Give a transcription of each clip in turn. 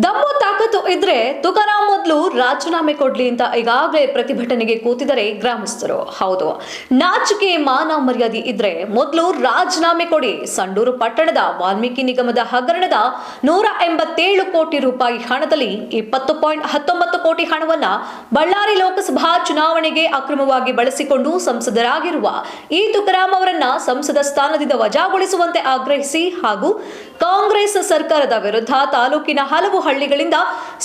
ದಮ್ಮು ತಾಕತ್ತು ಇದ್ರೆ ತುಕಾರಾಂ ಮೊದಲು ರಾಜೀನಾಮೆ ಕೊಡ್ಲಿ ಅಂತ ಈಗಾಗಲೇ ಪ್ರತಿಭಟನೆಗೆ ಕೂತಿದ್ದಾರೆ ಗ್ರಾಮಸ್ಥರು. ಹೌದು, ನಾಚಿಕೆ ಮಾನ ಮರ್ಯಾದೆ ಇದ್ರೆ ಮೊದಲು ರಾಜೀನಾಮೆ ಕೊಡಿ. ಸಂಡೂರು ಪಟ್ಟಣದ ವಾಲ್ಮೀಕಿ ನಿಗಮದ ಹಗರಣದ 187 ಕೋಟಿ ರೂಪಾಯಿ ಹಣದಲ್ಲಿ 20.19 ಕೋಟಿ ಹಣವನ್ನ ಬಳ್ಳಾರಿ ಲೋಕಸಭಾ ಚುನಾವಣೆಗೆ ಅಕ್ರಮವಾಗಿ ಬಳಸಿಕೊಂಡು ಸಂಸದರಾಗಿರುವ ಈ ತುಕಾರಾಂ ಅವರನ್ನ ಸಂಸದ ಸ್ಥಾನದಿಂದ ವಜಾಗೊಳಿಸುವಂತೆ ಆಗ್ರಹಿಸಿ ಹಾಗೂ ಕಾಂಗ್ರೆಸ್ ಸರ್ಕಾರದ ವಿರುದ್ಧ ತಾಲೂಕಿನ ಹಲವು ಹಳ್ಳಿಗಳಿಂದ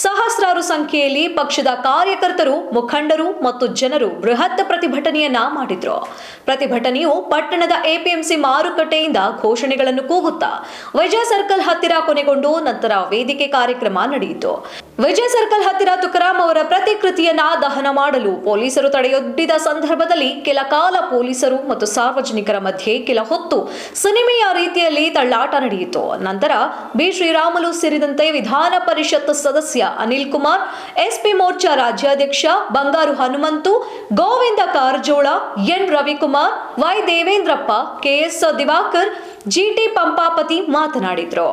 ಸಹಸ್ರಾರು ಸಂಖ್ಯೆಯಲ್ಲಿ ಪಕ್ಷದ ಕಾರ್ಯಕರ್ತರು, ಮುಖಂಡರು ಮತ್ತು ಜನರು ಬೃಹತ್ ಪ್ರತಿಭಟನೆಯನ್ನ ಮಾಡಿದ್ರು. ಪ್ರತಿಭಟನೆಯು ಪಟ್ಟಣದ ಎಪಿಎಂಸಿ ಮಾರುಕಟ್ಟೆಯಿಂದ ಘೋಷಣೆಗಳನ್ನು ಕೂಗುತ್ತಾ ವಿಜಯ ಸರ್ಕಲ್ ಹತ್ತಿರ ಕೊನೆಗೊಂಡು ನಂತರ ವೇದಿಕೆ ಕಾರ್ಯಕ್ರಮ ನಡೆಯಿತು. ವಿಜಯ ಸರ್ಕಲ್ ಹತ್ತಿರ ತುಕಾರಾಂ ಅವರ ಪ್ರತಿಕೃತಿಯನ್ನ ದಹನ ಮಾಡಲು ಪೊಲೀಸರು ತಡೆಯೊಡ್ಡಿದ ಸಂದರ್ಭದಲ್ಲಿ ಕೆಲ ಕಾಲ ಪೊಲೀಸರು ಮತ್ತು ಸಾರ್ವಜನಿಕರ ಮಧ್ಯೆ ಕೆಲ ಹೊತ್ತು ಸಿನಿಮೆಯ ರೀತಿಯಲ್ಲಿ ತಳ್ಳಾಟ ನಡೆಯಿತು. ನಂತರ ಬಿ ಶ್ರೀರಾಮುಲು ಸೇರಿದಂತೆ ವಿಧಾನ ಪರಿಷತ್ ಸದಸ್ಯ ಅನಿಲ್ ಕುಮಾರ್, ಎಸ್ಪಿ ಮೋರ್ಚಾ ರಾಜ್ಯಾಧ್ಯಕ್ಷ Bangaru Hanumanthu, Govind Karjol, N Ravikumar, Y Devendrappa, KS Diwakar, GT Pampapati ಮಾತನಾಡಿದರು.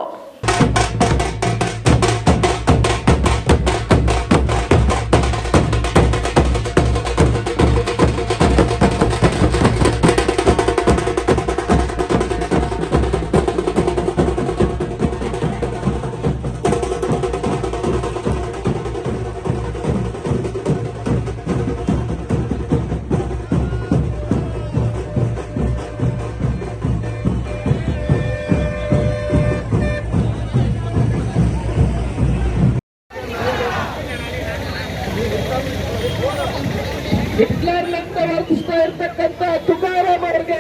ಹಿಟ್ಲರ್ನಂತ ವರ್ತಿಸ್ತಾ ಇರ್ತಕ್ಕಂಥ ತುಕಾರಾಂ ಅವರಿಗೆ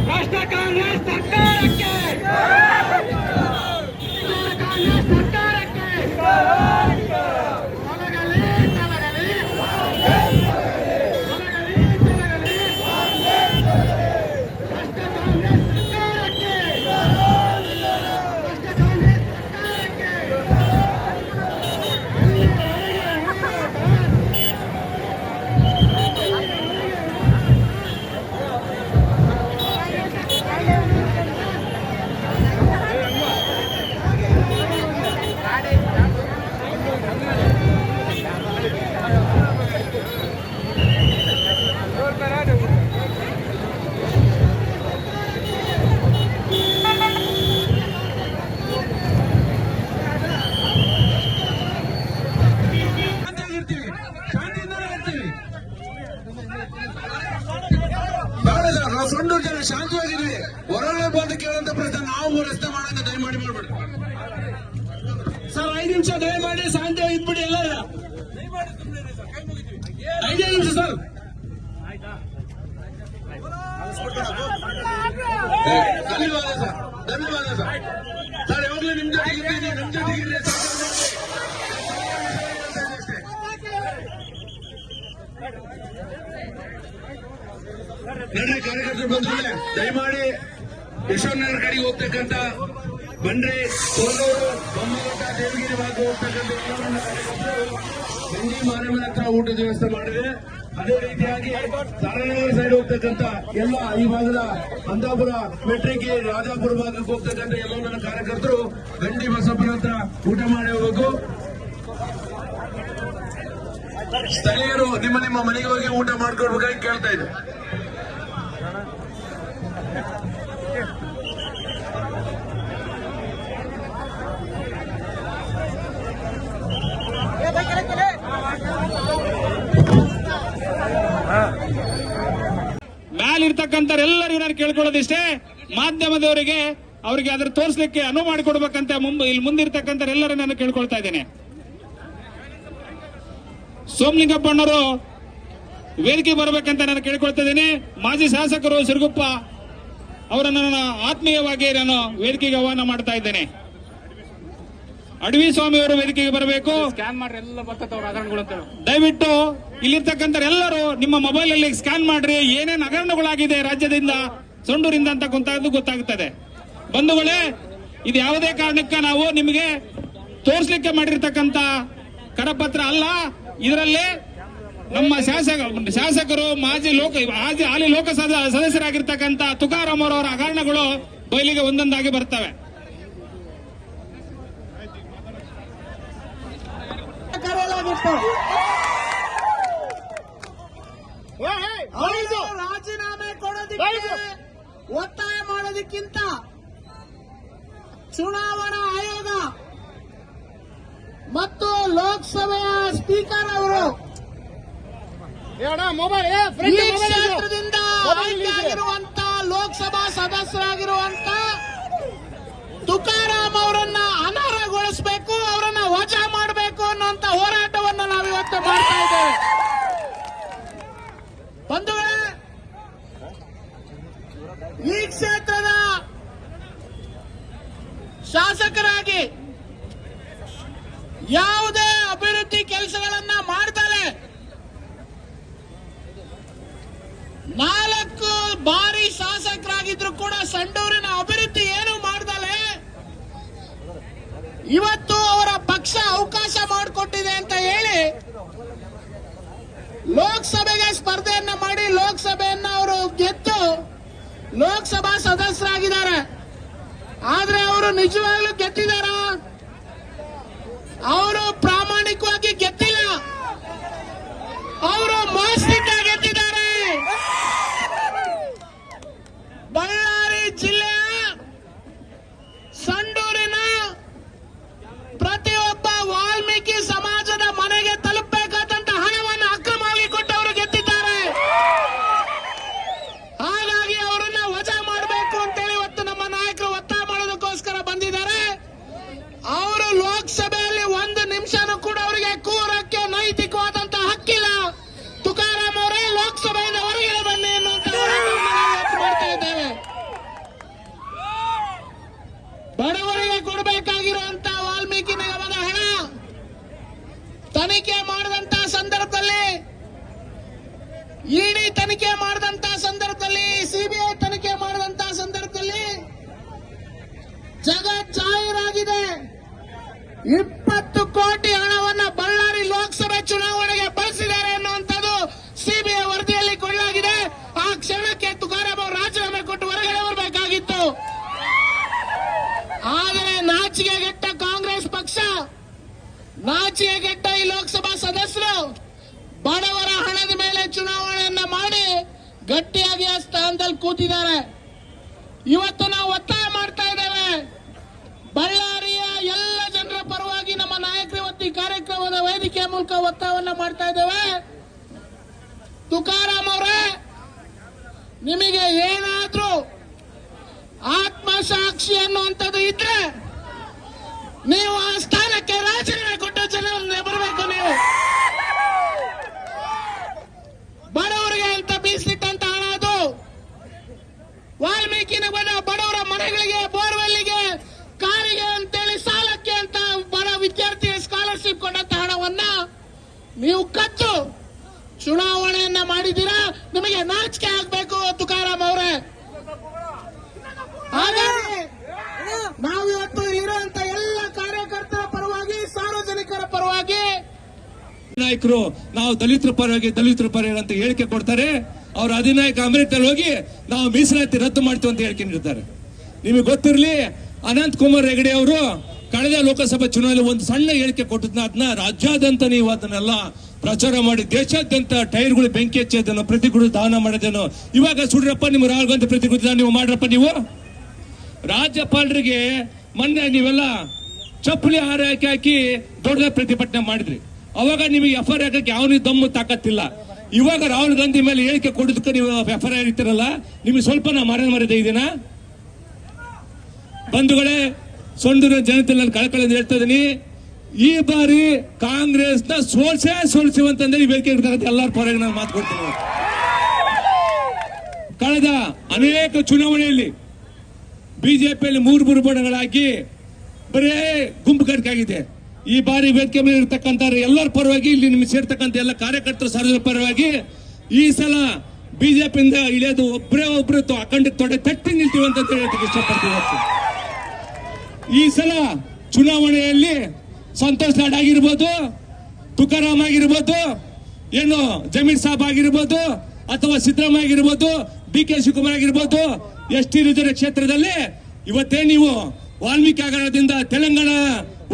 ರಾಷ್ಟ್ರ ಕಾಂಗ್ರೆಸ್ ಸರ್ಕಾರಕ್ಕೆ ಸಂಡೂರು ಜನ ಶಾಂತವಾಗಿದ್ವಿ. ಹೊರಗಡೆ ಬಂದು ಕೇಳುವಂತ ಪ್ರಶ್ನೆ ನಾವು ರಸ್ತೆ ಮಾಡಂತ ದಯಮಾಡಿ ಮಾಡ್ಬೇಡಿ ಸರ್. 5 ನಿಮಿಷ ದಯಮಾಡಿ ಶಾಂತಿ ಇದ್ಬಿಡಿ ಎಲ್ಲರ. 5 ನಿಮಿಷ ಸರ್. ಧನ್ಯವಾದ ಸರ್, ಧನ್ಯವಾದ ಸರ್. ಸರ್ ಯಾವಾಗಲೂ ನಿಮ್ ಜೊತೆಗಿದ್ದೀನಿ, ನಮ್ ಜೊತೆಗಿರಿ. ನನ್ನ ಕಾರ್ಯಕರ್ತರು ಬಂದ್ರೆ ದಯಮಾಡಿ ಯಶವಂತನಗರ ಕಡೆಗೆ ಹೋಗ್ತಕ್ಕಂಥ ಬಂಡ್ರೆ, ಸೋಲೂರು, ಬೊಮ್ಮಘಟ್ಟ, ದೇವಗಿರಿ ಭಾಗ ಹೋಗ್ತಕ್ಕಂಥ ಗಂಜಿ ಮಾರಮ್ಮನ ಹತ್ರ ಊಟದ ವ್ಯವಸ್ಥೆ ಮಾಡಿದೆ. ಅದೇ ರೀತಿಯಾಗಿ ಸಾರಾನಗರ ಸೈಡ್ ಹೋಗ್ತಕ್ಕಂಥ ಎಲ್ಲ ಈ ಭಾಗದ ಅಂತಾಪುರ, ಮೆಟ್ರಿಕಿ, ರಾಜಾಪುರ ಭಾಗಕ್ಕೆ ಹೋಗ್ತಕ್ಕಂಥ ಎಲ್ಲ ನನ್ನ ಕಾರ್ಯಕರ್ತರು ಗಂಡಿ ಬಸಪ್ಪನ ಹತ್ರ ಊಟ ಮಾಡಿ ಹೋಗ್ಬೇಕು. ಸ್ಥಳೀಯರು ನಿಮ್ಮ ನಿಮ್ಮ ಮನೆಗೆ ಹೋಗಿ ಊಟ ಮಾಡ್ಕೊಡ್ಬೇಕಾಗಿ ಕೇಳ್ತಾ ಇದ್ದೆ. ಮ್ಯಾಲಿರ್ತಕ್ಕಂಥವ್ರೆಲ್ಲರಿಗೂ ನಾನು ಕೇಳ್ಕೊಳ್ಳೋದಿಷ್ಟೇ, ಮಾಧ್ಯಮದವರಿಗೆ ಅವರಿಗೆ ಅದ್ರ ತೋರಿಸಲಿಕ್ಕೆ ಅನುವು ಮಾಡಿಕೊಡ್ಬೇಕಂತ ಇಲ್ಲಿ ಮುಂದಿರ್ತಕ್ಕಂಥವ್ರೆಲ್ಲರೂ ನಾನು ಕೇಳ್ಕೊಳ್ತಾ ಇದ್ದೇನೆ. ಸೋಮಲಿಂಗಪ್ಪಣ್ಣವರು ವೇದಿಕೆ ಬರಬೇಕಂತ ನಾನು ಕೇಳ್ಕೊಳ್ತಾ ಇದ್ದೇನೆ. ಮಾಜಿ ಶಾಸಕರು ಸಿರುಗುಪ್ಪ ಅವರನ್ನು ನಾನು ಆತ್ಮೀಯವಾಗಿ ನಾನು ವೇದಿಕೆಗೆ ಆಹ್ವಾನ ಮಾಡ್ತಾ ಇದ್ದೇನೆ. ಅಡವಿ ಸ್ವಾಮಿ ಅವರು ವೇದಿಕೆಗೆ ಬರಬೇಕು. ಸ್ಕ್ಯಾನ್ ಮಾಡ್ರಿ, ಎಲ್ಲ ಬರ್ತವ್ರ ಹಗರಣಗಳು ಅಂತ. ದಯವಿಟ್ಟು ಇಲ್ಲಿರ್ತಕ್ಕಂಥ ಎಲ್ಲರೂ ನಿಮ್ಮ ಮೊಬೈಲ್ ಅಲ್ಲಿ ಸ್ಕ್ಯಾನ್ ಮಾಡ್ರಿ, ಏನೇನು ಹಗರಣಗಳಾಗಿದೆ ರಾಜ್ಯದಿಂದ, ಸಂಡೂರಿಂದ ಅಂತ ಗೊತ್ತಾಗುತ್ತದೆ. ಬಂಧುಗಳೇ, ಇದು ಯಾವುದೇ ಕಾರಣಕ್ಕೆ ನಾವು ನಿಮಗೆ ತೋರಿಸಲಿಕ್ಕೆ ಮಾಡಿರ್ತಕ್ಕಂಥ ಕರಪತ್ರ ಅಲ್ಲ. ಇದರಲ್ಲಿ ನಮ್ಮ ಶಾಸಕರು ಹಾಲಿ ಲೋಕಸಭಾ ಸದಸ್ಯರಾಗಿರ್ತಕ್ಕಂಥ ತುಕಾರಾಂ ಅವರವರ ಹಗರಣಗಳು ಬಯಲಿಗೆ ಒಂದೊಂದಾಗಿ ಬರ್ತವೆ. ರಾಜೀನಾಮೆ ಕೊಡೋದಕ್ಕೆ ಒತ್ತಾಯ ಮಾಡೋದಕ್ಕಿಂತ ಚುನಾವಣಾ ಆಯೋಗ ಮತ್ತು ಲೋಕಸಭೆಯ ಸ್ಪೀಕರ್ ಅವರು ಈ ಕ್ಷೇತ್ರದಿಂದ ಆಯ್ಕೆಯಾಗಿರುವಂತ ಲೋಕಸಭಾ ಸದಸ್ಯರಾಗಿರುವಂತ ತುಕಾರಾಂ ಅವರನ್ನ ಅನರ್ಹಗೊಳಿಸಬೇಕು, ಅವರನ್ನ ವಜಾ ಮಾಡಬೇಕು ಅನ್ನುವಂತ ಹೋರಾಟವನ್ನು ನಾವಿವತ್ತು ಮಾಡ್ತಾ ಇದ್ದೇವೆ. ಬಂಧುಗಳೇ, ಈ ಕ್ಷೇತ್ರದ ಶಾಸಕರಾಗಿ ಯಾವುದೇ ಅಭಿವೃದ್ಧಿ ಕೆಲಸಗಳನ್ನ ಮಾಡ್ತಾರೆ, 4 ಬಾರಿ ಶಾಸಕರಾಗಿದ್ರು ಕೂಡ ಸಂಡೂರಿನ ಅಭಿವೃದ್ಧಿ ಏನು ಮಾಡ್ದಲೆ ಇವತ್ತು ಅವರ ಪಕ್ಷ ಅವಕಾಶ ಮಾಡಿಕೊಟ್ಟಿದೆ ಅಂತ ಹೇಳಿ ಲೋಕಸಭೆಗೆ ಸ್ಪರ್ಧೆಯನ್ನ ಮಾಡಿ ಲೋಕಸಭೆಯನ್ನ ಅವರು ಗೆದ್ದು ಲೋಕಸಭಾ ಸದಸ್ಯರಾಗಿದ್ದಾರೆ. ಆದ್ರೆ ಅವರು ನಿಜವಾಗ್ಲೂ ಗೆದ್ದಿದಾರ? ಅವರು ಪ್ರಾಮಾಣಿಕವಾಗಿ ಗೆದ್ದಿಲ್ಲ, ಅವರು ಮೋಸದಿಂದ ಗೆದ್ದಿದ್ದಾರೆ. ಬಳ್ಳಾರಿ ಜಿಲ್ಲೆಯ ಸಂಡೂರಿನ ಪ್ರತಿಯೊಬ್ಬ ವಾಲ್ಮೀಕಿ ಸಮಾಜದ ಮನೆಗೆ ತಲುಪಬೇಕಾದಂತ ಹಣವನ್ನು ಅಕ್ರಮವಾಗಿ ಕೊಟ್ಟು ಅವರು ಗೆದ್ದಿದ್ದಾರೆ. ಹಾಗಾಗಿ ಅವರನ್ನ ವಜಾ ಮಾಡಬೇಕು ಅಂತೇಳಿ ಇವತ್ತು ನಮ್ಮ ನಾಯಕರು ಒತ್ತಾಯ ಮಾಡೋದಕ್ಕೋಸ್ಕರ ಬಂದಿದ್ದಾರೆ. ಅವರು ಲೋಕಸಭೆಯಲ್ಲಿ 1 ನಿಮಿಷನೂ ಕೂಡ ಅವರಿಗೆ ಕೂರಕ್ಕೆ ನೈತಿಕವಾದಂತ ಹಕ್ಕಿಲ್ಲ. ತುಕಾರಾಂ ಅವರೇ ಲೋಕಸಭೆಯಿಂದ ಹೊರಗೆ ಬನ್ನಿ ಎನ್ನುವಂತ ಮಾಡ್ತಾ ಇದ್ದೇವೆ. ಬಡವರಿಗೆ ಕೊಡಬೇಕಾಗಿರುವಂತ ವಾಲ್ಮೀಕಿ ನಿಗಮದ ಹಣ ತನಿಖೆ ಮಾಡಿದಂತ ಸಂದರ್ಭದಲ್ಲಿ, ಇಡಿ ತನಿಖೆ ಮಾಡಿದಂತ ಸಂದರ್ಭದಲ್ಲಿ, ಸಿಬಿಐ ತನಿಖೆ ಮಾಡಿದಂತ ಸಂದರ್ಭದಲ್ಲಿ ಜಗತ್ ಜಾಹೀರಾಗಿದೆ. 20 ಕೋಟಿ ಹಣವನ್ನ ಬಳ್ಳಾರಿ ಲೋಕಸಭೆ ಚುನಾವಣೆಗೆ ಬಳಸಿದ್ದಾರೆ ಅನ್ನುವಂಥದ್ದು ಸಿಬಿಐ ವರದಿಯಲ್ಲಿ ಕೊಳ್ಳಲಾಗಿದೆ. ಆ ಕ್ಷಣಕ್ಕೆ ತುಕಾರಾಂ ಅವರು ರಾಜೀನಾಮೆ ಕೊಟ್ಟು ಹೊರಗಡೆ ಬರಬೇಕಾಗಿತ್ತು. ಆದರೆ ನಾಚಿಕೆಗೆಟ್ಟ ಕಾಂಗ್ರೆಸ್ ಪಕ್ಷ, ನಾಚಿಕೆಗೆಟ್ಟ ಈ ಲೋಕಸಭಾ ಸದಸ್ಯರು ಬಡವರ ಹಣದ ಮೇಲೆ ಚುನಾವಣೆಯನ್ನ ಮಾಡಿ ಗಟ್ಟಿಯಾಗಿ ಆ ಸ್ಥಾನದಲ್ಲಿ ಕೂತಿದ್ದಾರೆ. ಇವತ್ತು ನಾವು ಒತ್ತಾಯ ಮಾಡ್ತಾ ಇದ್ದೇವೆ. ಬಳ್ಳಾರಿಯ ಎಲ್ಲ ಜನರ ಪರವಾಗಿ ನಮ್ಮ ನಾಯಕರು ಇವತ್ತು ಈ ಕಾರ್ಯಕ್ರಮದ ವೇದಿಕೆಯ ಮೂಲಕ ಒತ್ತಾಯವನ್ನ ಮಾಡ್ತಾ ಇದ್ದೇವೆ. ತುಕಾರಾಂ ಅವರೇ, ನಿಮಗೆ ಏನಾದ್ರೂ ಆತ್ಮಸಾಕ್ಷಿ ಅನ್ನುವಂಥದ್ದು ಇದ್ರೆ ನೀವು ಆ ಸ್ಥಾನಕ್ಕೆ ರಾಜೀನಾಮೆ ಕೊಟ್ಟು ಜನರನ್ನು ಬರಬೇಕು. ನೀವು ಬಡವರಿಗೆ ಅಂತ ಮೀಸಲಿಟ್ಟಂತ ಹಣ ಅದು. ವಾಲ್ಮೀಕಿ ನಗರದ ಬಡವರ ಮನೆಗಳಿಗೆ, ಬೋರ್ವೆಲ್ಗೆ, ಕಾರಿಗೆ ಅಂತೇಳಿ ಸಾಲಕ್ಕೆ ಅಂತ ಬಡ ವಿದ್ಯಾರ್ಥಿಗಳ ಸ್ಕಾಲರ್ಶಿಪ್ ಕೊಟ್ಟಂತ ಹಣವನ್ನ ನೀವು ಕದ್ದು ಚುನಾವಣೆಯನ್ನ ಮಾಡಿದ್ದೀರಾ. ನಿಮಗೆ ನಾಚಿಕೆ ಆಗ್ಬೇಕು ತುಕಾರಾಂ ಅವರೇ. ಹಾಗಾಗಿ ನಾವಿವತ್ತು ಇಲ್ಲಿರುವಂತ ಎಲ್ಲ ಕಾರ್ಯಕರ್ತರ ಪರವಾಗಿ, ಸಾರ್ವಜನಿಕರ ಪರವಾಗಿ ನಾಯಕರು ನಾವು ದಲಿತರ ಪರವಾಗಿ ಅಂತ ಹೇಳಿಕೆ ಕೊಡ್ತಾರೆ. ಅವ್ರ ಅಧಿನಾಯಕ ಅಮೆರಿಕದಲ್ಲಿ ಹೋಗಿ ನಾವು ಮೀಸಲಾತಿ ರದ್ದು ಮಾಡ್ತೀವಿ ಅಂತ ಹೇಳಿಕೆ ನೀಡ್ತಾರೆ. ನಿಮಗೆ ಗೊತ್ತಿರಲಿ, ಅನಂತ್ ಕುಮಾರ್ ಹೆಗಡೆ ಅವರು ಕಳೆದ ಲೋಕಸಭಾ ಚುನಾವಣೆ ಒಂದು ಸಣ್ಣ ಹೇಳಿಕೆ ಕೊಟ್ಟಿದ್ನ, ಅದನ್ನ ರಾಜ್ಯಾದ್ಯಂತ ನೀವು ಅದನ್ನೆಲ್ಲ ಪ್ರಚಾರ ಮಾಡಿ ದೇಶಾದ್ಯಂತ ಟೈರ್ಗಳು ಬೆಂಕಿ ಹಚ್ಚೋದನ್ನು, ಪ್ರತಿಕೃತಿ ದಾನ ಮಾಡೋದನ್ನು, ಇವಾಗ ಸುಡ್ರಪ್ಪ ನಿಮ್ಮ ರಾಹುಲ್ ಗಾಂಧಿ ಪ್ರತಿಕೃತಿ ದಾನ ನೀವು ಮಾಡ್ರಪ್ಪ. ನೀವು ರಾಜ್ಯಪಾಲರಿಗೆ ಮೊನ್ನೆ ನೀವೆಲ್ಲ ಚಪ್ಪಲಿ ಹಾಕಿ ದೊಡ್ಡ ಪ್ರತಿಭಟನೆ ಮಾಡಿದ್ರಿ. ಅವಾಗ ನಿಮಗೆ ಎಫ್ಐಆರ್ ಹಾಕಕ್ಕೆ ಯಾವ ದಮ್ಮು ತಾಕತ್ತಿಲ್ಲ. ಇವಾಗ ರಾಹುಲ್ ಗಾಂಧಿ ಮೇಲೆ ಹೇಳಿಕೆ ಕೊಡೋದಕ್ಕೆ ನೀವು ಎಫ್ಐಆರ್ ಇರ್ತೀರಲ್ಲ, ನಿಮಗೆ ಸ್ವಲ್ಪ ನಾ ಮರ್ಯಾದೆ ಇದೀನಾ? ಬಂಧುಗಳೇ, ಸೊಂಡೂರಿನ ಜನತೆ ನಾನು ಕಳಕಳಿಂದ ಹೇಳ್ತಾ ಇದೀನಿ, ಈ ಬಾರಿ ಕಾಂಗ್ರೆಸ್ ನ ಸೋಲ್ಸುವಂತಂದ್ರೆ ಈ ವೇದಿಕೆ ಎಲ್ಲರ ಪರವಾಗಿ ನಾನು ಮಾತು ಕೊಡ್ತೀನಿ. ಕಳೆದ ಅನೇಕ ಚುನಾವಣೆಯಲ್ಲಿ ಬಿಜೆಪಿಯಲ್ಲಿ 3 ಬಣಗಳಾಗಿ ಬರೇ ಗುಂಪು ಗಟ್ಟಿಯಾಗಿದೆ. ಈ ಬಾರಿ ವೇದಿಕೆ ಮೇಲೆ ಇರ್ತಕ್ಕಂಥ ಎಲ್ಲರ ಪರವಾಗಿ, ಇಲ್ಲಿ ನಿಮ್ಗೆ ಸೇರ್ತಕ್ಕಂಥ ಎಲ್ಲ ಕಾರ್ಯಕರ್ತರ ಸಾರ್ವಜನಿಕರ ಪರವಾಗಿ ಈ ಸಲ ಬಿಜೆಪಿಯಿಂದ ಇಳಿಯೋದು ಒಬ್ಬರು ಅಖಂಡ ತೊಡೆ ತಟ್ಟಿ ನಿಲ್ತೀವಿ ಅಂತ ಹೇಳಕ್ಕೆ ಇಷ್ಟಪಡ್ತೀವಿ. ಈ ಸಲ ಚುನಾವಣೆಯಲ್ಲಿ ಸಂತೋಷ್ ಲಾಡ್ ಆಗಿರ್ಬೋದು, ತುಕಾರಾಮ್ ಆಗಿರ್ಬೋದು, ಏನು ಜಮೀರ್ ಸಾಬ್ ಆಗಿರ್ಬೋದು, ಅಥವಾ ಸಿದ್ದರಾಮಯ್ಯ ಆಗಿರ್ಬೋದು, DK ಶಿವಕುಮಾರ್ ಆಗಿರ್ಬೋದು, ST ರಿಸರ್ವ್ ಕ್ಷೇತ್ರದಲ್ಲಿ ಇವತ್ತೇ ನೀವು ವಾಲ್ಮೀಕಿ ಹಗರಣದಿಂದ ತೆಲಂಗಾಣ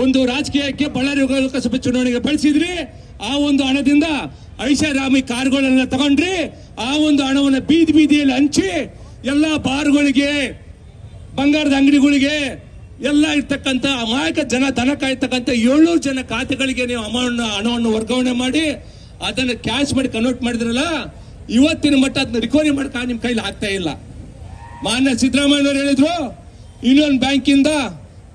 ಒಂದು ರಾಜಕೀಯಕ್ಕೆ ಬಳ್ಳಾರಿ ಲೋಕಸಭೆ ಚುನಾವಣೆಗೆ ಬಳಸಿದ್ರಿ. ಆ ಒಂದು ಹಣದಿಂದ ಐಷಾರಾಮಿ ಕಾರ್ಗಳನ್ನ ತಗೊಂಡ್ರಿ. ಆ ಒಂದು ಹಣವನ್ನು ಬೀದಿ ಬೀದಿಯಲ್ಲಿ ಹಂಚಿ ಎಲ್ಲ ಬಾರ್ಗಳಿಗೆ, ಬಂಗಾರದ ಅಂಗಡಿಗಳಿಗೆ ಎಲ್ಲ ಇರ್ತಕ್ಕಂಥ ಅಮಾಯಕ ಜನ ದನ ಕಾಯ್ತಕ್ಕಂಥ 700 ಜನ ಖಾತೆಗಳಿಗೆ ನೀವು ಹಣವನ್ನು ವರ್ಗಾವಣೆ ಮಾಡಿ ಅದನ್ನು ಕ್ಯಾಶ್ ಮಾಡಿ ಕನ್ವರ್ಟ್ ಮಾಡಿದ್ರಲ್ಲ, ಇವತ್ತಿನ ಮಟ್ಟ ಅದನ್ನ ರಿಕವರಿ ಮಾಡಕ ನಿಮ್ ಕೈಲಿ ಆಗ್ತಾ ಇಲ್ಲ. ಮಾನ್ಯ ಸಿದ್ದರಾಮಯ್ಯನವರು ಹೇಳಿದ್ರು ಯೂನಿಯನ್ ಬ್ಯಾಂಕಿಂದ,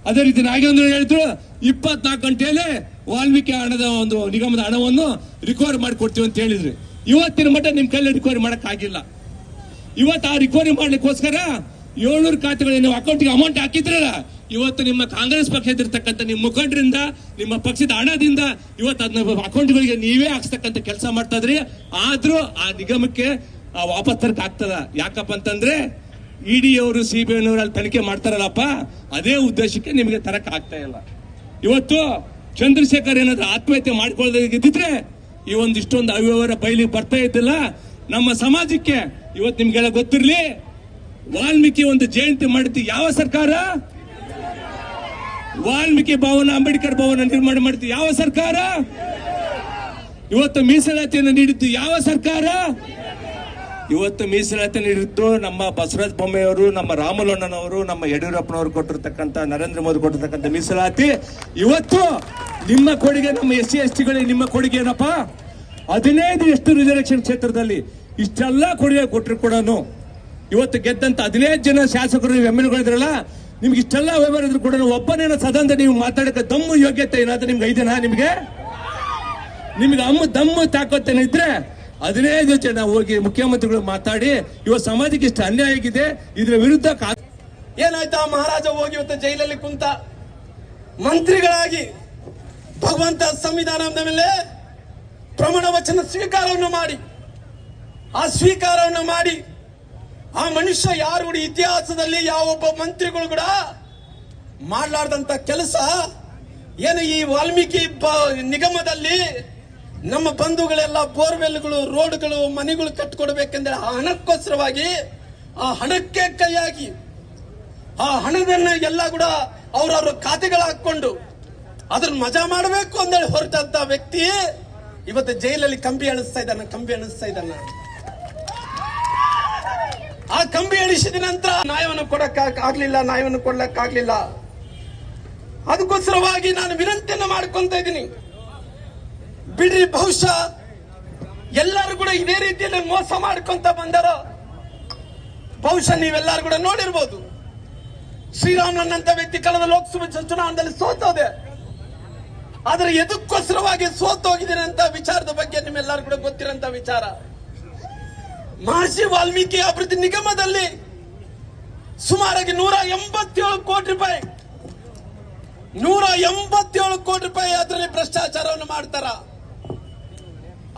ಅದೇ ರೀತಿ ನಾಗೇಂದ್ರ ಹೇಳಿದ್ರು 24 ಗಂಟೆಯಲ್ಲಿ ವಾಲ್ಮೀಕಿ ಹಣದ ಒಂದು ನಿಗಮದ ಹಣವನ್ನು ರಿಕವರಿ ಮಾಡಿಕೊಡ್ತೀವಿ ಅಂತ ಹೇಳಿದ್ರಿ. ಇವತ್ತಿನ ಮಟ್ಟ ನಿಮ್ ಕೈಲಿ ರಿಕವರಿ ಮಾಡಕ್ ಆಗಿಲ್ಲ. ಇವತ್ತು ಆ ರಿಕವರಿ ಮಾಡ್ಲಿಕ್ಕೋಸ್ಕರ 700 ಖಾತೆಗಳು ನೀವು ಅಕೌಂಟ್ಗೆ ಅಮೌಂಟ್ ಹಾಕಿದ್ರಲ್ಲ, ಇವತ್ತು ನಿಮ್ಮ ಕಾಂಗ್ರೆಸ್ ಪಕ್ಷದಿರ್ತಕ್ಕಂಥ ನಿಮ್ಮ ಮುಖಂಡರಿಂದ, ನಿಮ್ಮ ಪಕ್ಷದ ಹಣದಿಂದ ಇವತ್ತು ಅದನ್ನ ಅಕೌಂಟ್ಗಳಿಗೆ ನೀವೇ ಹಾಕ್ಸ್ತಕ್ಕಂಥ ಕೆಲಸ ಮಾಡ್ತಾ ಇದ್ರಿ. ಆದ್ರೂ ಆ ನಿಗಮಕ್ಕೆ ವಾಪಸ್ ತರಕ್ ಆಗ್ತದ. ಯಾಕಪ್ಪ ಅಂತಂದ್ರೆ ED ಅವರು CBI ಅವರು ಅಲ್ಲಿ ತನಿಖೆ ಮಾಡ್ತಾರಲ್ಲಪ್ಪ, ಅದೇ ಉದ್ದೇಶಕ್ಕೆ ನಿಮಗೆ ತರಕ್ ಆಗ್ತಾ ಇಲ್ಲ. ಇವತ್ತು ಚಂದ್ರಶೇಖರ್ ಏನಾದ್ರೂ ಆತ್ಮಹತ್ಯೆ ಮಾಡ್ಕೊಳ್ಳೋದಿದ್ರೆ ಈ ಇಷ್ಟೊಂದು ಅವ್ಯವಹಾರ ಬಯಲಿಗೆ ಬರ್ತಾ ಇದ್ದಿಲ್ಲ. ನಮ್ಮ ಸಮಾಜಕ್ಕೆ ಇವತ್ತು ನಿಮ್ಗೆಲ್ಲ ಗೊತ್ತಿರ್ಲಿ, ವಾಲ್ಮೀಕಿ ಒಂದು ಜಯಂತಿ ಮಾಡಿದ್ದು ಯಾವ ಸರ್ಕಾರ? ವಾಲ್ಮೀಕಿ ಭವನ, ಅಂಬೇಡ್ಕರ್ ಭವನ ನಿರ್ಮಾಣ ಮಾಡಿದ್ದು ಯಾವ ಸರ್ಕಾರ? ಇವತ್ತು ಮೀಸಲಾತಿಯನ್ನು ನೀಡಿದ್ದು ಯಾವ ಸರ್ಕಾರ? ಇವತ್ತು ಮೀಸಲಾತಿ ನೀಡಿದ್ದು ನಮ್ಮ ಬಸವರಾಜ ಬೊಮ್ಮೆಯವರು, ನಮ್ಮ ರಾಮಲಣ್ಣನವರು, ನಮ್ಮ ಯಡಿಯೂರಪ್ಪನವರು ಕೊಟ್ಟಿರ್ತಕ್ಕಂಥ, ನರೇಂದ್ರ ಮೋದಿ ಕೊಟ್ಟಿರ್ತಕ್ಕಂಥ ಮೀಸಲಾತಿ. ಇವತ್ತು ನಿಮ್ಮ ಕೊಡುಗೆ, ನಮ್ಮ SC ST ಗಳಿಗೆ ನಿಮ್ಮ ಕೊಡುಗೆ ಏನಪ್ಪ? 15 ಎಷ್ಟು ರಿಸರ್ವೇಶನ್ ಕ್ಷೇತ್ರದಲ್ಲಿ ಇಷ್ಟೆಲ್ಲ ಕೊಡುಗೆ ಕೊಟ್ಟರು ಕೂಡ ಇವತ್ತು ಗೆದ್ದಂತ 15 ಜನ ಶಾಸಕರು MLಗಳಿದ್ರಲ್ಲ, ನಿಮ್ಗೆ ಇಷ್ಟೆಲ್ಲ ವ್ಯವಹಾರ ಇದ್ರು ಕೂಡ ಒಬ್ಬನೇನೋ ಸದನದ ನೀವು ಮಾತಾಡಕ್ಕೆ ದಮ್ಮು ಯೋಗ್ಯತೆ ಏನಾದ್ರು ನಿಮ್ಗೆ ಐದೇನಾ? ನಿಮ್ಗೆ ದಮ್ಮು ತಾಕತ್ತೇನ ಇದ್ರೆ 15 ಜನ ಹೋಗಿ ಮುಖ್ಯಮಂತ್ರಿಗಳು ಮಾತಾಡಿ ಇವತ್ತು ಸಮಾಜಕ್ಕೆ ಇಷ್ಟು ಅನ್ಯಾಯ ಆಗಿದೆ, ಇದ್ರ ವಿರುದ್ಧ ಏನಾಯ್ತಾ? ಮಹಾರಾಜ ಹೋಗಿ ಇವತ್ತು ಜೈಲಲ್ಲಿ ಕುಂತ ಮಂತ್ರಿಗಳಾಗಿ ಭಗವಂತ ಸಂವಿಧಾನದ ಮೇಲೆ ಪ್ರಮಾಣ ವಚನ ಸ್ವೀಕಾರವನ್ನು ಮಾಡಿ, ಆ ಸ್ವೀಕಾರವನ್ನು ಮಾಡಿ ಆ ಮನುಷ್ಯ ಯಾರು ಕೂಡ ಇತಿಹಾಸದಲ್ಲಿ ಯಾವೊಬ್ಬ ಮಂತ್ರಿಗಳು ಕೂಡ ಮಾಡಲಾರ್ದಂತ ಕೆಲಸ ಏನು ಈ ವಾಲ್ಮೀಕಿ ನಿಗಮದಲ್ಲಿ ನಮ್ಮ ಬಂಧುಗಳೆಲ್ಲ ಬೋರ್ವೆಲ್ಗಳು, ರೋಡ್ಗಳು, ಮನೆಗಳು ಕಟ್ಕೊಡ್ಬೇಕೆಂದ್ರೆ ಆ ಹಣಕ್ಕೋಸ್ಕರವಾಗಿ, ಆ ಹಣಕ್ಕೆ ಕೈಯಾಗಿ ಆ ಹಣದನ್ನ ಎಲ್ಲ ಕೂಡ ಅವ್ರವ್ರ ಖಾತೆಗಳು ಹಾಕೊಂಡು ಅದನ್ನ ಮಜಾ ಮಾಡಬೇಕು ಅಂದೇಳಿ ಹೊರಟಂತ ವ್ಯಕ್ತಿ ಇವತ್ತು ಜೈಲಲ್ಲಿ ಕಂಬಿ ಎಣಿಸ್ತಾ ಇದ್ದಾನ. ಆ ಕಂಬಿ ಎಣಿಸಿದ ನಂತರ ನ್ಯಾಯವನ್ನು ಕೊಡ್ಲಕ್ಕಾಗ್ಲಿಲ್ಲ. ಅದಕ್ಕೋಸ್ಕರವಾಗಿ ನಾನು ವಿನಂತಿಯನ್ನು ಮಾಡ್ಕೊಂತ ಇದ್ದೀನಿ, ಬಿಡ್ರಿ. ಬಹುಶಃ ಎಲ್ಲರೂ ಕೂಡ ಇದೇ ರೀತಿಯಲ್ಲಿ ಮೋಸ ಮಾಡ್ಕೊಂತ ಬಂದಾರೋ. ಬಹುಶಃ ನೀವೆಲ್ಲರೂ ಕೂಡ ನೋಡಿರ್ಬೋದು, ಶ್ರೀರಾಮನಂತ ವ್ಯಕ್ತಿ ಕಳೆದ ಲೋಕಸಭೆ ಚುನಾವಣೆಯಲ್ಲಿ ಸೋತೋದೆ. ಆದ್ರೆ ಎದಕ್ಕೋಸ್ಕರವಾಗಿ ಸೋತೋಗಿದ್ದೇನೆ ಅಂತ ವಿಚಾರದ ಬಗ್ಗೆ ನಿಮ್ಮೆಲ್ಲರೂ ಕೂಡ ಗೊತ್ತಿರೋಂತ ವಿಚಾರ. ಮಹರ್ಷಿ ವಾಲ್ಮೀಕಿ ಅಭಿವೃದ್ಧಿ ನಿಗಮದಲ್ಲಿ ಸುಮಾರಾಗಿ 187 ಕೋಟಿ ರೂಪಾಯಿ 187 ಕೋಟಿ ರೂಪಾಯಿ ಅದರಲ್ಲಿ ಭ್ರಷ್ಟಾಚಾರವನ್ನು ಮಾಡ್ತಾರ.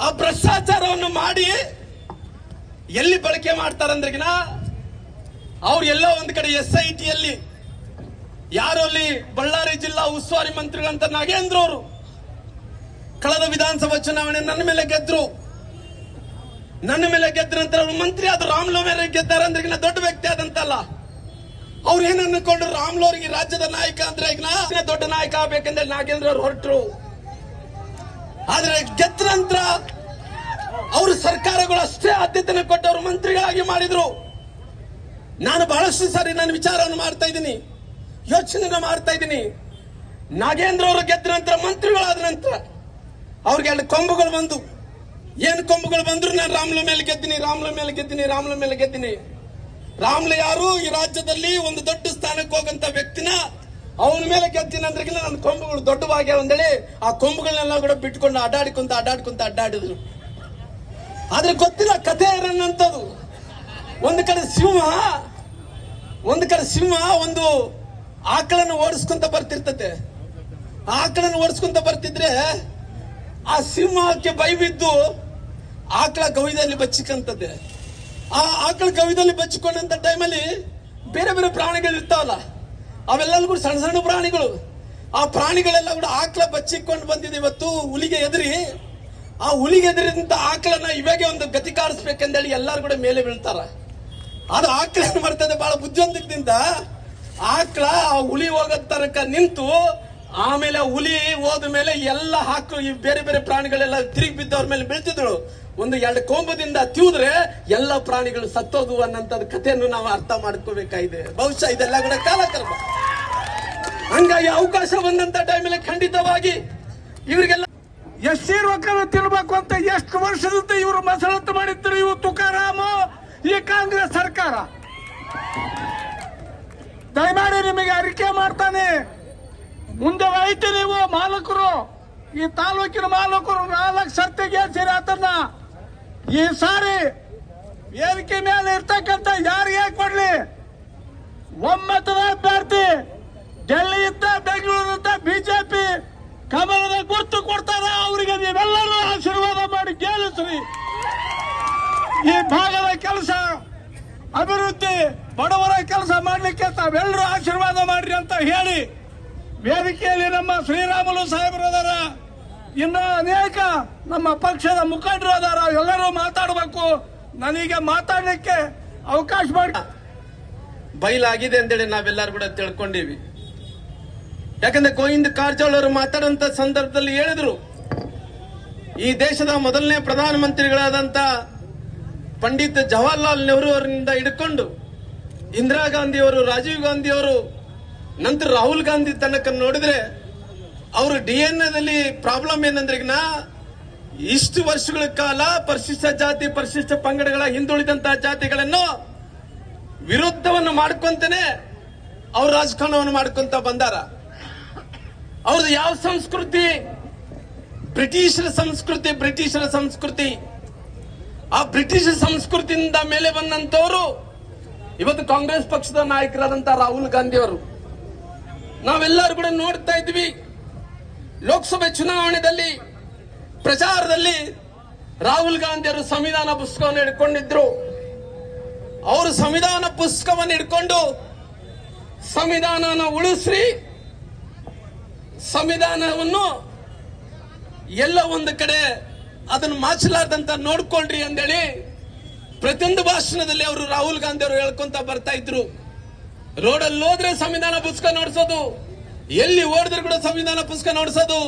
ಆ ಭ್ರಷ್ಟಾಚಾರವನ್ನು ಮಾಡಿ ಎಲ್ಲಿ ಬಳಕೆ ಮಾಡ್ತಾರಂದ್ರೆಗಿನ ಅವ್ರು ಎಲ್ಲೋ ಒಂದ್ ಕಡೆ SITಯಲ್ಲಿ ಯಾರು ಅಲ್ಲಿ ಬಳ್ಳಾರಿ ಜಿಲ್ಲಾ ಉಸ್ತುವಾರಿ ಮಂತ್ರಿಗಳಂತ ನಾಗೇಂದ್ರ ಅವರು ಕಳೆದ ವಿಧಾನಸಭಾ ಚುನಾವಣೆ ನನ್ನ ಮೇಲೆ ಗೆದ್ರು ನಂತರ ಅವ್ರು ಮಂತ್ರಿ ಆದ ರಾಮ್ಲೋ ಮೇಲೆ ಗೆದ್ದಾರೆ ಅಂದ್ರೆ ದೊಡ್ಡ ವ್ಯಕ್ತಿ ಆದಂತಲ್ಲ. ಅವ್ರು ಏನ್ ಅನ್ಕೊಂಡ್ರು, ರಾಮ್ಲೋ ಅವರಿಗೆ ರಾಜ್ಯದ ನಾಯಕ ಅಂದ್ರೆ ಈಗ ದೊಡ್ಡ ನಾಯಕ ಆಗ್ಬೇಕಂದ್ರೆ ನಾಗೇಂದ್ರ ಅವ್ರು ಹೊರಟರು. ಆದ್ರೆ ಗೆದ್ದ ನಂತರ ಅವರು ಸರ್ಕಾರಗಳು ಅಷ್ಟೇ ಆದ್ಯತೆಯನ್ನು ಕೊಟ್ಟವರು ಮಂತ್ರಿಗಳಾಗಿ ಮಾಡಿದ್ರು. ನಾನು ಬಹಳಷ್ಟು ಸಾರಿ ನಾನು ವಿಚಾರವನ್ನು ಮಾಡ್ತಾ ಇದ್ದೀನಿ, ಯೋಚನೆ ಮಾಡ್ತಾ ಇದ್ದೀನಿ. ನಾಗೇಂದ್ರ ಅವರು ಗೆದ್ದ ನಂತರ ಮಂತ್ರಿಗಳಾದ ನಂತರ ಅವ್ರಿಗೆ 2 ಕೊಂಬುಗಳು ಬಂದು, ಏನ್ ಕೊಂಬುಗಳು ಬಂದ್ರು, ನಾನು ರಾಮ್ಲ ಮೇಲೆ ಗೆದ್ದೀನಿ. ರಾಮ್ಲ ಯಾರು? ಈ ರಾಜ್ಯದಲ್ಲಿ ಒಂದು ದೊಡ್ಡ ಸ್ಥಾನಕ್ಕೆ ಹೋಗಂತ ವ್ಯಕ್ತಿನ ಅವನ ಮೇಲೆ ಗೆದ್ದಿನ ಅಂದ್ರೆ ನನ್ನ ಕೊಂಬುಗಳು ದೊಡ್ಡವಾಗಿ ಒಂದೇಳಿ ಆ ಕೊಂಬುಗಳನ್ನೆಲ್ಲ ಕೂಡ ಬಿಟ್ಕೊಂಡು ಅಡ್ಡಾಡಿದ್ರು. ಆದ್ರೆ ಗೊತ್ತಿಲ್ಲ ಕಥೆ ಏನನ್ನಂಥದ್ದು. ಒಂದು ಕಡೆ ಸಿಂಹ ಒಂದು ಆಕಳನ್ನು ಓಡಿಸ್ಕೊಂತ ಬರ್ತಿರ್ತತೆ. ಆಕಳನ್ನು ಓಡಿಸ್ಕೊಂತ ಬರ್ತಿದ್ರೆ ಆ ಸಿಂಹಕ್ಕೆ ಬೈಬಿದ್ದು ಆಕಳ ಗವಿದಲ್ಲಿ ಬಚ್ಚಿಕಂತದ್ದೆ. ಆ ಆಕಳ ಗವಿದಲ್ಲಿ ಬಚ್ಚಿಕೊಂಡಂತ ಟೈಮಲ್ಲಿ ಬೇರೆ ಬೇರೆ ಪ್ರಾಣಿಗಳು ಇರ್ತಾವಲ್ಲ, ಅವೆಲ್ಲರೂ ಕೂಡ ಸಣ್ಣ ಪ್ರಾಣಿಗಳು. ಆ ಪ್ರಾಣಿಗಳೆಲ್ಲ ಕೂಡ ಆಕಳ ಬಚ್ಚಿಕೊಂಡು ಬಂದಿದೆ ಇವತ್ತು ಹುಲಿಗೆ ಎದುರಿ. ಆ ಹುಲಿಗೆ ಎದುರಿದಂತ ಆಕಳನ್ನ ಇವಾಗೆ ಒಂದು ಗತಿ ಕಾಣಿಸ್ಬೇಕಂದೇಳಿ ಎಲ್ಲಾರು ಕೂಡ ಮೇಲೆ ಬೀಳ್ತಾರ. ಅದು ಆಕಳ ಏನ್ ಮಾಡ್ತದೆ, ಬಹಳ ಬುದ್ಧಿವಂತಿಕೆಯಿಂದ ಆಕಳ ಆ ಹುಲಿ ಹೋಗೋ ತನಕ ನಿಂತು, ಆಮೇಲೆ ಹುಲಿ ಹೋದ ಮೇಲೆ ಎಲ್ಲ ಹಾಕಲು ಈ ಬೇರೆ ಬೇರೆ ಪ್ರಾಣಿಗಳೆಲ್ಲ ತಿರುಗಿ ಬಿದ್ದವ್ರ ಮೇಲೆ ಬೀಳ್ತಿದ್ರು. ಒಂದು 2 ಕೊಂಬದಿಂದ ತಿವಿದ್ರೆ ಎಲ್ಲ ಪ್ರಾಣಿಗಳು ಸತ್ತೋದು ಅನ್ನೋಂಥದ್ದು ಕಥೆಯನ್ನು ನಾವು ಅರ್ಥ ಮಾಡ್ಕೋಬೇಕಾಗಿದೆ. ಬಹುಶಃ ಇದೆಲ್ಲ ಕೂಡ ಕಾಲಕರ್ಮ. ಹಂಗಾಗಿ ಅವಕಾಶ ಬಂದಂತ ಟೈಮಲ್ಲಿ ಖಂಡಿತವಾಗಿ ಇವರಿಗೆಲ್ಲ ಎಸ್ಸಿ ರೊಕ್ಕನ ತಿನ್ಬೇಕು ಅಂತ ಎಷ್ಟು ವರ್ಷದಿಂದ ಇವರು ಮಸಳತ್ತು ಮಾಡಿದ್ರು. ಇವು ತುಕಾರಾಮ, ಈ ಕಾಂಗ್ರೆಸ್ ಸರ್ಕಾರ. ದಯಮಾಡಿ ನಿಮಗೆ ಅರಿಕೆ ಮಾಡ್ತಾನೆ, ಮುಂದೆ ಐತಿ ನೀವು ಮಾಲಕರು, ಈ ತಾಲೂಕಿನ ಮಾಲಕರು 4 ಸರ್ತಿಗೆ ಸೇರಿ ಆತನ್ನ ಈ ಸಾರಿ ವೇದಿಕೆ ಮೇಲೆ ಇರ್ತಕ್ಕಂಥ ಯಾರಿಗೆ ಕೊಡ್ಲಿ, ಒಮ್ಮತದ ಅಭ್ಯರ್ಥಿ ಡೆಲ್ಲಿಯಿಂದ ಬೆಂಗಳೂರಿಂದ ಬಿಜೆಪಿ ಕಮಲದ ಗುರುತು ಕೊಡ್ತಾರ, ಅವರಿಗೆ ನೀವೆಲ್ಲರೂ ಆಶೀರ್ವಾದ ಮಾಡಿ ಗೆಲ್ಲಿಸ್ರಿ. ಈ ಭಾಗದ ಕೆಲಸ, ಅಭಿವೃದ್ಧಿ, ಬಡವರ ಕೆಲಸ ಮಾಡ್ಲಿಕ್ಕೆ ತಾವೆಲ್ಲರೂ ಆಶೀರ್ವಾದ ಮಾಡ್ರಿ ಅಂತ ಹೇಳಿ, ವೇದಿಕೆಯಲ್ಲಿ ನಮ್ಮ ಶ್ರೀರಾಮುಲು ಸಾಹೇಬರು ಅದಾರ, ಇನ್ನು ಅನೇಕ ನಮ್ಮ ಪಕ್ಷದ ಮುಖಂಡರು ಅದಾರ, ಎಲ್ಲರೂ ಮಾತಾಡಬೇಕು. ನನಗೆ ಮಾತಾಡ್ಲಿಕ್ಕೆ ಅವಕಾಶ ಮಾಡಿ ಬಯಲಾಗಿದೆ ಅಂತೇಳಿ ನಾವೆಲ್ಲರೂ ಕೂಡ ತಿಳ್ಕೊಂಡಿವಿ. ಯಾಕಂದ್ರೆ ಗೋವಿಂದ ಕಾರಜೋಳ ಅವರು ಮಾತಾಡುವಂತ ಸಂದರ್ಭದಲ್ಲಿ ಹೇಳಿದ್ರು, ಈ ದೇಶದ ಮೊದಲನೇ ಪ್ರಧಾನಮಂತ್ರಿಗಳಾದಂತ ಪಂಡಿತ್ ಜವಾಹರ್ಲಾಲ್ ನೆಹರು ಅವರಿಂದ ಹಿಡ್ಕೊಂಡು ಇಂದಿರಾ ಗಾಂಧಿ ಅವರು, ರಾಜೀವ್ ಗಾಂಧಿ ಅವರು, ನಂತರ ರಾಹುಲ್ ಗಾಂಧಿ ತನಕ ನೋಡಿದ್ರೆ ಅವರು DNA ಪ್ರಾಬ್ಲಮ್ ಏನಂದ್ರೆ, ಇಷ್ಟು ವರ್ಷಗಳ ಕಾಲ ಪರಿಶಿಷ್ಟ ಜಾತಿ ಪರಿಶಿಷ್ಟ ಪಂಗಡಗಳ ಹಿಂದುಳಿದಂತಹ ಜಾತಿಗಳನ್ನು ವಿರುದ್ಧವನ್ನು ಮಾಡ್ಕೊಂತಾನೆ ಅವ್ರ ರಾಜಕಾರಣವನ್ನು ಮಾಡ್ಕೊಂತ ಬಂದಾರ. ಅವ್ರದ್ದು ಯಾವ ಸಂಸ್ಕೃತಿ? ಬ್ರಿಟಿಷರ ಸಂಸ್ಕೃತಿ. ಆ ಬ್ರಿಟಿಷ್ ಸಂಸ್ಕೃತಿಯಿಂದ ಮೇಲೆ ಬಂದಂತವರು ಇವತ್ತು ಕಾಂಗ್ರೆಸ್ ಪಕ್ಷದ ನಾಯಕರಾದಂತಹ ರಾಹುಲ್ ಗಾಂಧಿ ಅವರು. ನಾವೆಲ್ಲರೂ ಕೂಡ ನೋಡ್ತಾ ಇದ್ವಿ, ಲೋಕಸಭೆ ಚುನಾವಣೆಯಲ್ಲಿ ಪ್ರಚಾರದಲ್ಲಿ ರಾಹುಲ್ ಗಾಂಧಿ ಅವರು ಸಂವಿಧಾನ ಪುಸ್ತಕವನ್ನು ಹಿಡ್ಕೊಂಡಿದ್ರು. ಅವರು ಸಂವಿಧಾನ ಪುಸ್ತಕವನ್ನು ಹಿಡ್ಕೊಂಡು ಸಂವಿಧಾನನ ಉಳಿಸ್ರಿ, ಸಂವಿಧಾನವನ್ನು ಎಲ್ಲ ಒಂದು ಕಡೆ ಅದನ್ನು ಮಾಚಲಾರ್ದಂತ ನೋಡ್ಕೊಳ್ರಿ ಅಂದೇಳಿ ಪ್ರತಿಯೊಂದು ಭಾಷಣದಲ್ಲಿ ಅವರು ರಾಹುಲ್ ಗಾಂಧಿ ಅವರು ಹೇಳ್ಕೊಂತ ಬರ್ತಾ ಇದ್ರು. ರೋಡಲ್ಲಿ ಹೋದ್ರೆ ಸಂವಿಧಾನ ಪುಸ್ತಕ ನೋಡ್ಸೋದು, ಎಲ್ಲಿ ಓಡಿದ್ರು ಕೂಡ ಸಂವಿಧಾನ ಪುಸ್ತಕ ನೋಡ್ಸೋದು,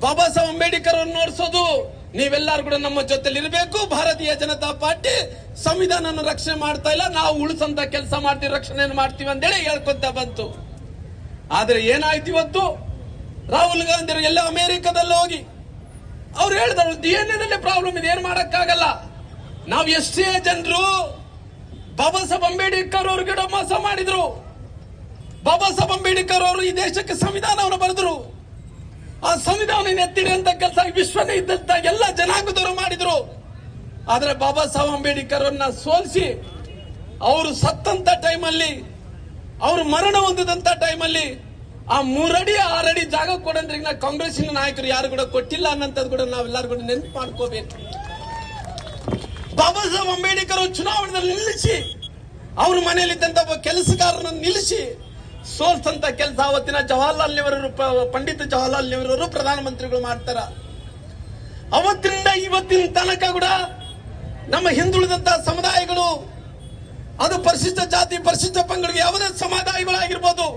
ಬಾಬಾ ಸಾಹೇಬ್ ಅಂಬೇಡ್ಕರ್ ಅವ್ರನ್ನ ನೋಡ್ಸೋದು, ನೀವೆಲ್ಲರೂ ಕೂಡ ನಮ್ಮ ಜೊತೆಲಿ ಇರಬೇಕು, ಭಾರತೀಯ ಜನತಾ ಪಾರ್ಟಿ ಸಂವಿಧಾನ ರಕ್ಷಣೆ ಮಾಡ್ತಾ ಇಲ್ಲ, ನಾವು ಉಳಿಸಂತ ಕೆಲಸ ಮಾಡ್ತೀವಿ, ರಕ್ಷಣೆ ಮಾಡ್ತೀವಿ ಅಂತೇಳಿ ಹೇಳ್ಕೊಂತ ಬಂತು. ಆದ್ರೆ ಏನಾಯ್ತು ಇವತ್ತು? ರಾಹುಲ್ ಗಾಂಧಿ ಅವರು ಎಲ್ಲ ಅಮೆರಿಕದಲ್ಲಿ ಹೋಗಿ ಅವ್ರು ಹೇಳಿದ್ರು, DNA ಪ್ರಾಬ್ಲಮ್ ಇದೆ, ಏನ್ ಮಾಡಕ್ಕಾಗಲ್ಲ. ನಾವು ಎಷ್ಟೇ ಜನರು ಬಾಬಾ ಸಾಹೇಬ್ ಅಂಬೇಡ್ಕರ್ ಅವ್ರಿಗೆ ಮೋಸ ಮಾಡಿದ್ರು. ಬಾಬಾ ಸಾಹೇಬ್ ಅಂಬೇಡ್ಕರ್ ಅವರು ಈ ದೇಶಕ್ಕೆ ಸಂವಿಧಾನವನ್ನು ಬರೆದ್ರು. ಆ ಸಂವಿಧಾನ ಎತ್ತಿಡಿ ಅಂತ ಕೆಲಸ ವಿಶ್ವನೇ ಇದ್ದಂತ ಎಲ್ಲ ಜನಾಂಗದವರು ಮಾಡಿದ್ರು. ಆದ್ರೆ ಬಾಬಾ ಸಾಹೇಬ್ ಅಂಬೇಡ್ಕರ್ ಅವ್ರನ್ನ ಸೋಲಿಸಿ ಅವರು ಸತ್ತಂತ ಟೈಮಲ್ಲಿ, ಅವರು ಮರಣ ಹೊಂದಿದಂತ ಟೈಮಲ್ಲಿ ಆ 3 ಅಡಿ 6 ಅಡಿ ಜಾಗ ಕೊಡಂದ್ರೆ ಈಗ ಕಾಂಗ್ರೆಸ್ಸಿನ ನಾಯಕರು ಯಾರು ಕೂಡ ಕೊಟ್ಟಿಲ್ಲ ಅನ್ನಂಥದ್ದು ಕೂಡ ನಾವೆಲ್ಲರೂ ಕೂಡ ನೆನಪು ಮಾಡ್ಕೋಬೇಕು. ಬಾಬಾ ಸಾಹೇಬ್ ಅಂಬೇಡ್ಕರ್ ಚುನಾವಣೆಯಲ್ಲಿ ನಿಲ್ಲಿಸಿ, ಅವ್ರ ಮನೆಯಲ್ಲಿದ್ದಂತ ಒಬ್ಬ ಕೆಲಸಗಾರರನ್ನು ನಿಲ್ಲಿಸಿ ಸೋಲ್ಸಂತ ಕೆಲಸ ಅವತ್ತಿನ ಜವಾಹರ್ಲಾಲ್ ನೆಹರು, ಪಂಡಿತ್ ಜವಾಹರ್ಲಾಲ್ ನೆಹರು ಪ್ರಧಾನಮಂತ್ರಿಗಳು ಮಾಡ್ತಾರ. ಅವತ್ತಿನಿಂದ ಇವತ್ತಿನ ತನಕ ಕೂಡ ನಮ್ಮ ಹಿಂದುಳಿದಂತ ಸಮುದಾಯಗಳು, ಅದು ಪರಿಶಿಷ್ಟ ಜಾತಿ ಪರಿಶಿಷ್ಟ ಪಂಗಡಿಗೆ ಯಾವುದೇ ಸಮುದಾಯಗಳಾಗಿರ್ಬೋದು,